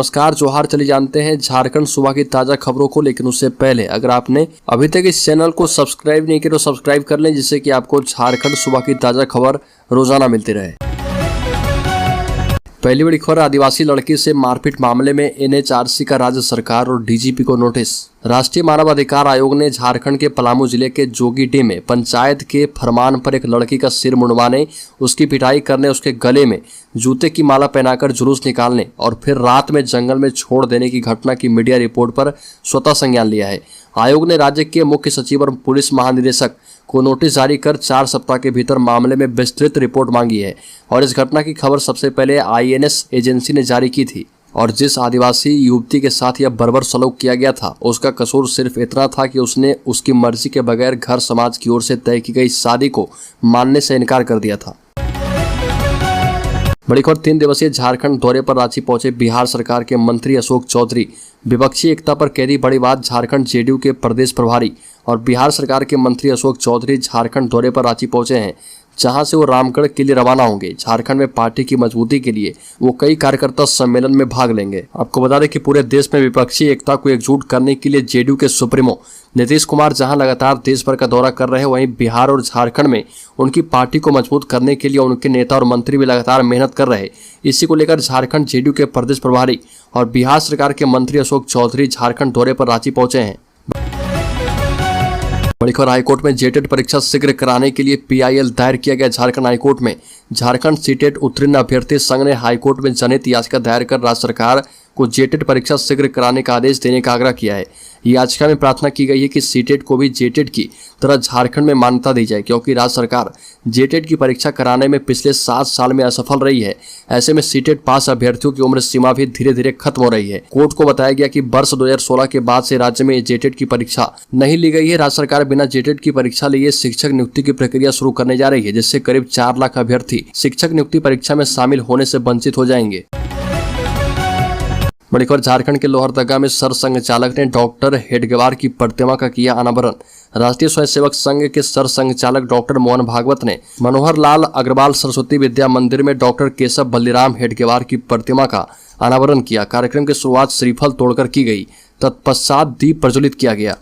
नमस्कार, जोहार। चलिए जानते हैं झारखंड सूबा की ताजा खबरों को, लेकिन उससे पहले अगर आपने अभी तक इस चैनल को सब्सक्राइब नहीं किया तो सब्सक्राइब कर लें, जिससे कि आपको झारखंड सूबा की ताजा खबर रोजाना मिलती रहे। पहली बड़ी खबर, आदिवासी लड़की से मारपीट मामले में एनएचआरसी का राज्य सरकार और डीजीपी को नोटिस। राष्ट्रीय मानव अधिकार आयोग ने झारखंड के पलामू जिले के जोगीडीह में पंचायत के फरमान पर एक लड़की का सिर मुंडवाने, उसकी पिटाई करने, उसके गले में जूते की माला पहनाकर जुलूस निकालने और फिर रात में जंगल में छोड़ देने की घटना की मीडिया रिपोर्ट पर स्वतः संज्ञान लिया है। आयोग ने राज्य के मुख्य सचिव और पुलिस महानिदेशक को नोटिस जारी कर 4 सप्ताह के भीतर मामले में विस्तृत रिपोर्ट मांगी है और इस घटना की खबर सबसे पहले आईएनएस एजेंसी ने जारी की थी। और जिस आदिवासी युवती के साथ यह बर्बर सलूक किया गया था, उसका कसूर सिर्फ इतना था कि उसने उसकी मर्जी के बगैर घर समाज की ओर से तय की गई शादी को मानने से इनकार कर दिया था। बड़ी खबर, 3 दिवसीय झारखंड दौरे पर रांची पहुंचे बिहार सरकार के मंत्री अशोक चौधरी। विपक्षी एकता पर कह दी बड़ी बात। झारखंड जेडीयू के प्रदेश प्रभारी और बिहार सरकार के मंत्री अशोक चौधरी झारखंड दौरे पर रांची पहुंचे हैं, जहां से वो रामगढ़ के लिए रवाना होंगे। झारखंड में पार्टी की मजबूती के लिए वो कई कार्यकर्ता सम्मेलन में भाग लेंगे। आपको बता दें कि पूरे देश में विपक्षी एकता को एकजुट करने के लिए जेडीयू के सुप्रीमो नीतीश कुमार जहां लगातार देश भर का दौरा कर रहे हैं, वहीं बिहार और झारखंड में उनकी पार्टी को मजबूत करने के लिए उनके नेता और मंत्री भी लगातार मेहनत कर रहे हैं। इसी को लेकर झारखंड जेडीयू के प्रदेश प्रभारी और बिहार सरकार के मंत्री अशोक चौधरी झारखंड दौरे पर रांची पहुंचे हैं। बड़ी खबर, हाईकोर्ट में जेटेट परीक्षा शीघ्र कराने के लिए पीआईएल दायर किया गया झारखंड हाईकोर्ट में। झारखंड सीटेट उत्तीर्ण अभ्यर्थी संघ ने हाईकोर्ट में जनहित याचिका दायर कर राज्य सरकार को जेटेट परीक्षा शीघ्र कराने का आदेश देने का आग्रह किया है। याचिका में प्रार्थना की गई है कि सीटेट को भी जेटेट की तरह झारखंड में मान्यता दी जाए, क्योंकि राज्य सरकार जेटेट की परीक्षा कराने में पिछले 7 साल में असफल रही है। ऐसे में सीटेट पास अभ्यर्थियों की उम्र सीमा भी धीरे धीरे खत्म हो रही है। कोर्ट को बताया गया कि वर्ष 2016 के बाद से राज्य में जेटेट की परीक्षा नहीं ली गई है। राज्य सरकार बिना जेटेट की परीक्षा लिए शिक्षक नियुक्ति की प्रक्रिया शुरू करने जा रही है, जिससे करीब 4 लाख अभ्यर्थी शिक्षक नियुक्ति परीक्षा में शामिल होने से वंचित हो जाएंगे। बड़ी खबर, झारखंड के लोहरदगा में सरसंघ चालक ने डॉक्टर हेडगेवार की प्रतिमा का किया अनावरण। राष्ट्रीय स्वयंसेवक संघ के सरसंघ चालक डॉक्टर मोहन भागवत ने मनोहर लाल अग्रवाल सरस्वती विद्या मंदिर में डॉक्टर केशव बल्लीराम हेडगेवार की प्रतिमा का अनावरण किया। कार्यक्रम की शुरुआत श्रीफल तोड़कर की गई, तत्पश्चात दीप प्रज्वलित किया गया।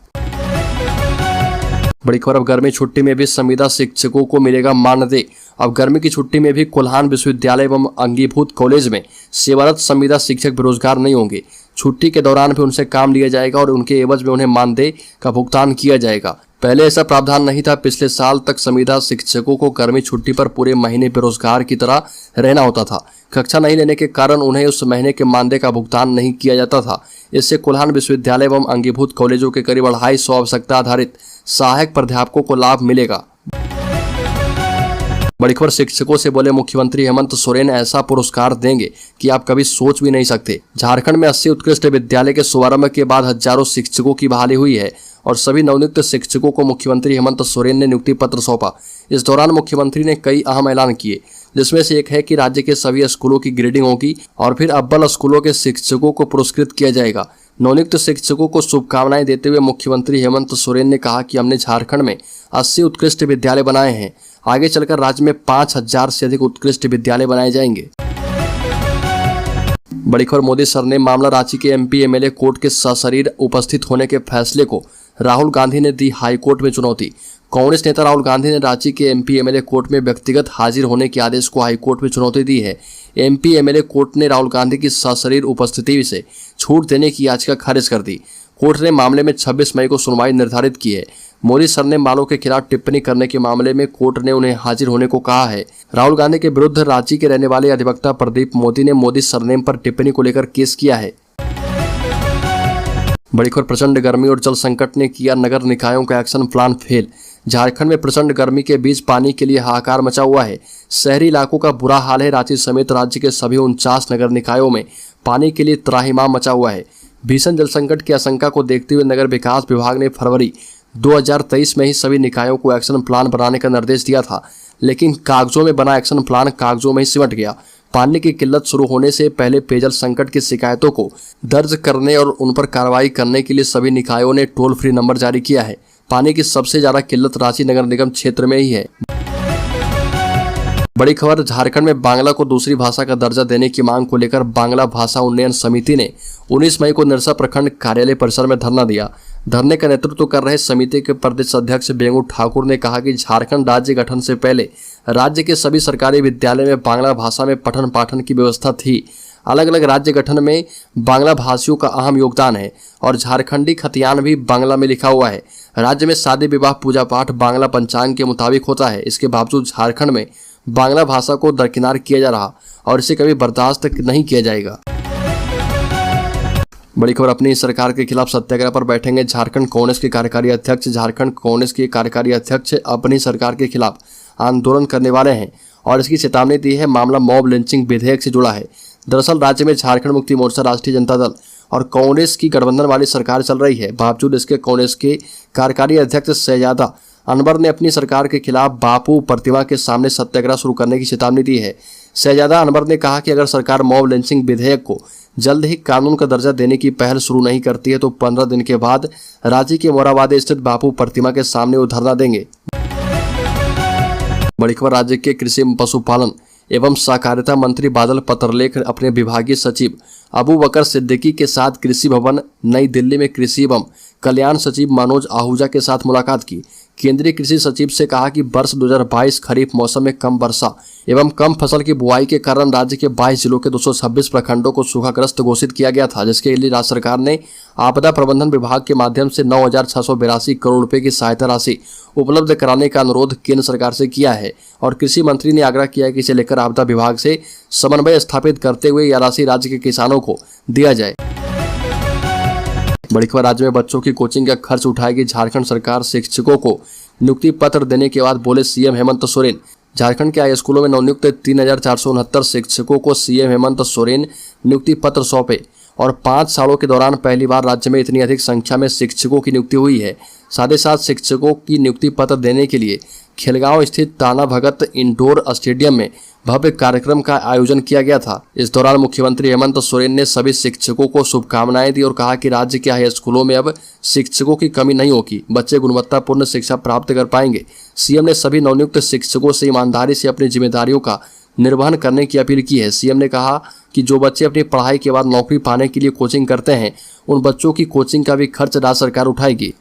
बड़ी खबर, अब गर्मी छुट्टी में भी संविदा शिक्षकों को मिलेगा मानदेय। अब गर्मी की छुट्टी में भी कोल्हान विश्वविद्यालय एवं अंगीभूत कॉलेज में सेवारत संविदा शिक्षक बेरोजगार नहीं होंगे। छुट्टी के दौरान भी उनसे काम लिया जाएगा और उनके एवज में उन्हें मानदेय का भुगतान किया जाएगा। पहले ऐसा प्रावधान नहीं था। पिछले साल तक संविदा शिक्षकों को गर्मी छुट्टी पर पूरे महीने बेरोजगार की तरह रहना होता था। कक्षा नहीं लेने के कारण उन्हें उस महीने के मानदेय का भुगतान नहीं किया जाता था। इससे कोल्हान विश्वविद्यालय एवं अंगीभूत कॉलेजों के करीब 250 आवश्यकता आधारित सहायक प्राध्यापकों को लाभ मिलेगा। बड़ी खबर, शिक्षकों से बोले मुख्यमंत्री हेमंत सोरेन ऐसा पुरस्कार देंगे कि आप कभी सोच भी नहीं सकते। झारखंड में 80 उत्कृष्ट विद्यालय के शुभारंभ के बाद हजारों शिक्षकों की बहाली हुई है और सभी नवनियुक्त शिक्षकों को मुख्यमंत्री हेमंत सोरेन ने नियुक्ति पत्र सौंपा। इस दौरान मुख्यमंत्री ने कई अहम ऐलान किए, जिसमें से एक है कि राज्य के सभी स्कूलों की ग्रेडिंग होगी और फिर अव्वल स्कूलों के शिक्षकों को पुरस्कृत किया जाएगा। नवनियुक्त शिक्षकों को शुभकामनाएं देते हुए मुख्यमंत्री हेमंत सोरेन ने कहा कि हमने झारखंड में 80 उत्कृष्ट विद्यालय बनाए हैं। आगे चलकर राज्य में 5000 से अधिक उत्कृष्ट विद्यालय बनाए जाएंगे। बड़ी खबर, मोदी सर ने मामला रांची के एमपी एमएलए कोर्ट के सशरीर उपस्थित होने के फैसले को राहुल गांधी ने दी हाईकोर्ट में चुनौती। कांग्रेस नेता राहुल गांधी ने रांची के एमपी एमएलए कोर्ट में व्यक्तिगत हाजिर होने के आदेश को हाईकोर्ट में चुनौती दी है। एमपी एमएलए कोर्ट ने राहुल गांधी की सशरीर उपस्थिति से छूट देने की याचिका खारिज कर दी। कोर्ट ने मामले में 26 मई को सुनवाई निर्धारित की है। मोदी सर ने मालों के खिलाफ टिप्पणी करने के मामले में कोर्ट ने उन्हें हाजिर होने को कहा है। राहुल गांधी के विरुद्ध रांची के रहने वाले अधिवक्ता प्रदीप मोदी ने मोदी सरनेम पर टिप्पणी को लेकर केस किया है। बड़ी खबर, प्रचंड गर्मी और जल संकट ने किया नगर निकायों का एक्शन प्लान फेल। झारखंड में प्रचंड गर्मी के बीच पानी के लिए हाहाकार मचा हुआ है। शहरी इलाकों का बुरा हाल है। रांची समेत राज्य के सभी 49 नगर निकायों में पानी के लिए त्राहिमाम मचा हुआ है। भीषण जल संकट की आशंका को देखते हुए नगर विकास विभाग ने फरवरी 2023 में ही सभी निकायों को एक्शन प्लान बनाने का निर्देश दिया था, लेकिन कागजों में बना एक्शन प्लान कागजों में ही सिमट गया। पानी की किल्लत शुरू होने से पहले पेयजल संकट की शिकायतों को दर्ज करने और उन पर कार्रवाई करने के लिए सभी निकायों ने टोल फ्री नंबर जारी किया है। पानी की सबसे ज्यादा किल्लत रांची नगर निगम क्षेत्र में ही है। बड़ी खबर, झारखंड में बांग्ला को दूसरी भाषा का दर्जा देने की मांग को लेकर बांग्ला भाषा उन्नयन समिति ने 19 मई को निरसा प्रखंड कार्यालय परिसर में धरना दिया। धरने का नेतृत्व कर रहे समिति के प्रदेश अध्यक्ष बेंगू ठाकुर ने कहा कि झारखंड राज्य गठन से पहले राज्य के सभी सरकारी विद्यालय में बांग्ला भाषा में पठन पाठन की व्यवस्था थी। अलग अलग राज्य गठन में बांग्ला भाषियों का अहम योगदान है और झारखंडी खतियान भी बांग्ला में लिखा हुआ है। राज्य में शादी विवाह पूजा पाठ बांग्ला पंचांग के मुताबिक होता है। इसके बावजूद झारखंड में बांग्ला भाषा को दरकिनार किया जा रहा और इसे कभी बर्दाश्त नहीं किया जाएगा। बड़ी खबर, अपनी सरकार के खिलाफ सत्याग्रह पर बैठेंगे झारखंड कांग्रेस के कार्यकारी अध्यक्ष। झारखंड कांग्रेस के कार्यकारी अध्यक्ष अपनी सरकार के खिलाफ आंदोलन करने वाले हैं और इसकी चेतावनी दी है। मामला मॉब लिंचिंग विधेयक से जुड़ा है। दरअसल राज्य में झारखंड मुक्ति मोर्चा, राष्ट्रीय जनता दल और कांग्रेस की गठबंधन वाली सरकार चल रही है। बावजूद इसके कांग्रेस के कार्यकारी अध्यक्ष शहजादा अनवर ने अपनी सरकार के खिलाफ बापू प्रतिमा के सामने सत्याग्रह शुरू करने की चेतावनी दी है। शहजादा अनवर ने कहा कि अगर सरकार मॉब लिंचिंग विधेयक को जल्द ही कानून का दर्जा देने की पहल शुरू नहीं करती है तो 15 दिन के बाद रांची के मोराबादी स्थित बापू प्रतिमा के सामने वो धरना देंगे। बड़ी खबर, राज्य के कृषि पशुपालन एवं सहकारिता मंत्री बादल पत्रलेख अपने विभागीय सचिव अबू बकर सिद्दीकी के साथ कृषि भवन नई दिल्ली में कृषि एवं कल्याण सचिव मनोज आहूजा के साथ मुलाकात की। केंद्रीय कृषि सचिव से कहा कि वर्ष 2022 खरीफ मौसम में कम वर्षा एवं कम फसल की बुआई के कारण राज्य के 22 जिलों के 226 प्रखंडों को सूखाग्रस्त घोषित किया गया था, जिसके लिए राज्य सरकार ने आपदा प्रबंधन विभाग के माध्यम से 9,682 करोड़ रुपए की सहायता राशि उपलब्ध कराने का अनुरोध केंद्र सरकार से किया है और कृषि मंत्री ने आग्रह किया है कि इसे लेकर आपदा विभाग से समन्वय स्थापित करते हुए यह राशि राज्य के किसानों को दिया जाए। बड़ी खबर, राज्य में बच्चों की कोचिंग का खर्च उठाएगी झारखंड सरकार। शिक्षकों को नियुक्ति पत्र देने के बाद बोले सीएम हेमंत सोरेन। झारखंड के हाई स्कूलों में नवनियुक्त 3,469 शिक्षकों को सीएम हेमंत सोरेन नियुक्ति पत्र सौंपे और 5 सालों के दौरान पहली बार राज्य में इतनी अधिक संख्या में शिक्षकों की नियुक्ति हुई है। साथ ही साथ शिक्षकों की नियुक्ति पत्र देने के लिए खेलगांव स्थित ताना भगत इंडोर स्टेडियम में भव्य कार्यक्रम का आयोजन किया गया था। इस दौरान मुख्यमंत्री हेमंत सोरेन ने सभी शिक्षकों को शुभकामनाएं दी और कहा कि राज्य के हाई स्कूलों में अब शिक्षकों की कमी नहीं होगी, बच्चे गुणवत्तापूर्ण शिक्षा प्राप्त कर पाएंगे। सीएम ने सभी नवनियुक्त शिक्षकों से ईमानदारी से अपनी जिम्मेदारियों का निर्वहन करने की अपील की है। सीएम ने कहा कि जो बच्चे अपनी पढ़ाई के बाद नौकरी पाने के लिए कोचिंग करते हैं, उन बच्चों की कोचिंग का भी खर्च राज्य सरकार उठाएगी।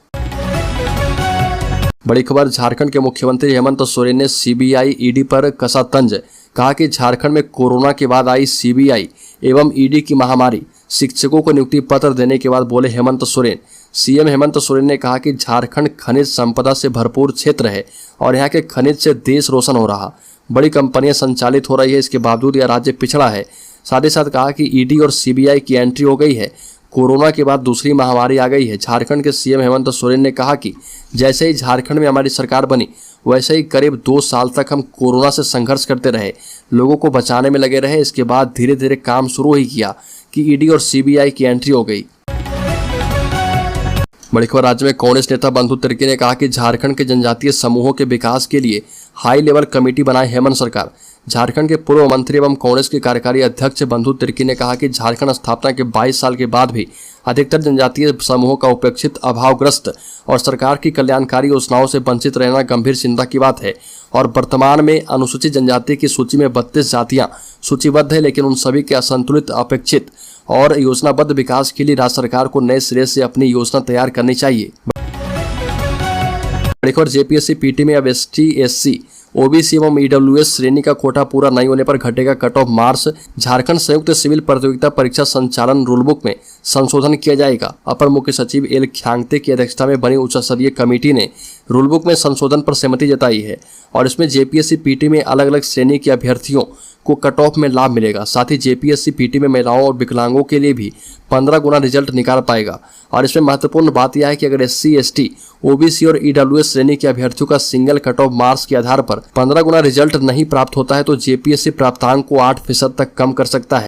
बड़ी खबर, झारखंड के मुख्यमंत्री हेमंत सोरेन ने सीबीआई ईडी पर कसा तंज। कहा कि झारखंड में कोरोना के बाद आई सीबीआई एवं ईडी की महामारी। शिक्षकों को नियुक्ति पत्र देने के बाद बोले हेमंत सोरेन। सीएम हेमंत सोरेन ने कहा कि झारखंड खनिज संपदा से भरपूर क्षेत्र है और यहाँ के खनिज से देश रोशन हो रहा, बड़ी कंपनियां संचालित हो रही है, इसके बावजूद यह राज्य पिछड़ा है। साथ ही साथ कहा कि ईडी और सीबीआई की एंट्री हो गई है, कोरोना के बाद दूसरी महामारी आ गई है। झारखंड के सीएम हेमंत सोरेन ने कहा कि जैसे ही झारखंड में हमारी सरकार बनी वैसे ही करीब 2 साल तक हम कोरोना से संघर्ष करते रहे, लोगों को बचाने में लगे रहे। इसके बाद धीरे धीरे काम शुरू ही किया कि ईडी और सीबीआई की एंट्री हो गई। बड़ी खबर, राज्य में कांग्रेस नेता बंधु तिर्की ने कहा कि झारखंड के जनजातीय समूहों के विकास के लिए हाई लेवल कमेटी बनाए हेमंत सरकार। झारखंड के पूर्व मंत्री एवं कांग्रेस के कार्यकारी अध्यक्ष बंधु तिर्की ने कहा कि झारखंड स्थापना के 22 साल के बाद भी अधिकतर जनजातीय समूहों का उपेक्षित, अभावग्रस्त और सरकार की कल्याणकारी योजनाओं से वंचित रहना गंभीर चिंता की बात है और वर्तमान में अनुसूचित जनजाति की सूची में 32 जातियां सूचीबद्ध है, लेकिन उन सभी के असंतुलित, अपेक्षित और योजनाबद्ध विकास के लिए राज्य सरकार को नए सिरे से अपनी योजना तैयार करनी चाहिए। जेपीएससी पीटी में अब एसटी, एससी, ओबीसी एवं ईडब्ल्यूएस श्रेणी का कोटा पूरा नहीं होने पर घटेगा कट ऑफ मार्क्स। झारखंड संयुक्त सिविल प्रतियोगिता परीक्षा संचालन रूलबुक में संशोधन किया जाएगा। अपर मुख्य सचिव एल ख्यांगते की अध्यक्षता में बनी उच्च स्तरीय कमेटी ने रूलबुक में संशोधन पर सहमति जताई है और इसमें जेपीएससी पीटी में अलग अलग श्रेणी के अभ्यर्थियों को कट ऑफ में लाभ मिलेगा। साथ ही जेपीएससी पीटी में महिलाओं और विकलांगों के लिए भी 15 गुना रिजल्ट निकाल पाएगा और इसमें महत्वपूर्ण बात यह है कि अगर एससी, एसटी, ओबीसी और ईडब्ल्यूएस श्रेणी के अभ्यर्थियों का सिंगल कट ऑफ मार्क्स के आधार पर 15 गुना रिजल्ट नहीं प्राप्त होता है तो जेपीएससी प्राप्तांक को 8% तक कम कर सकता है।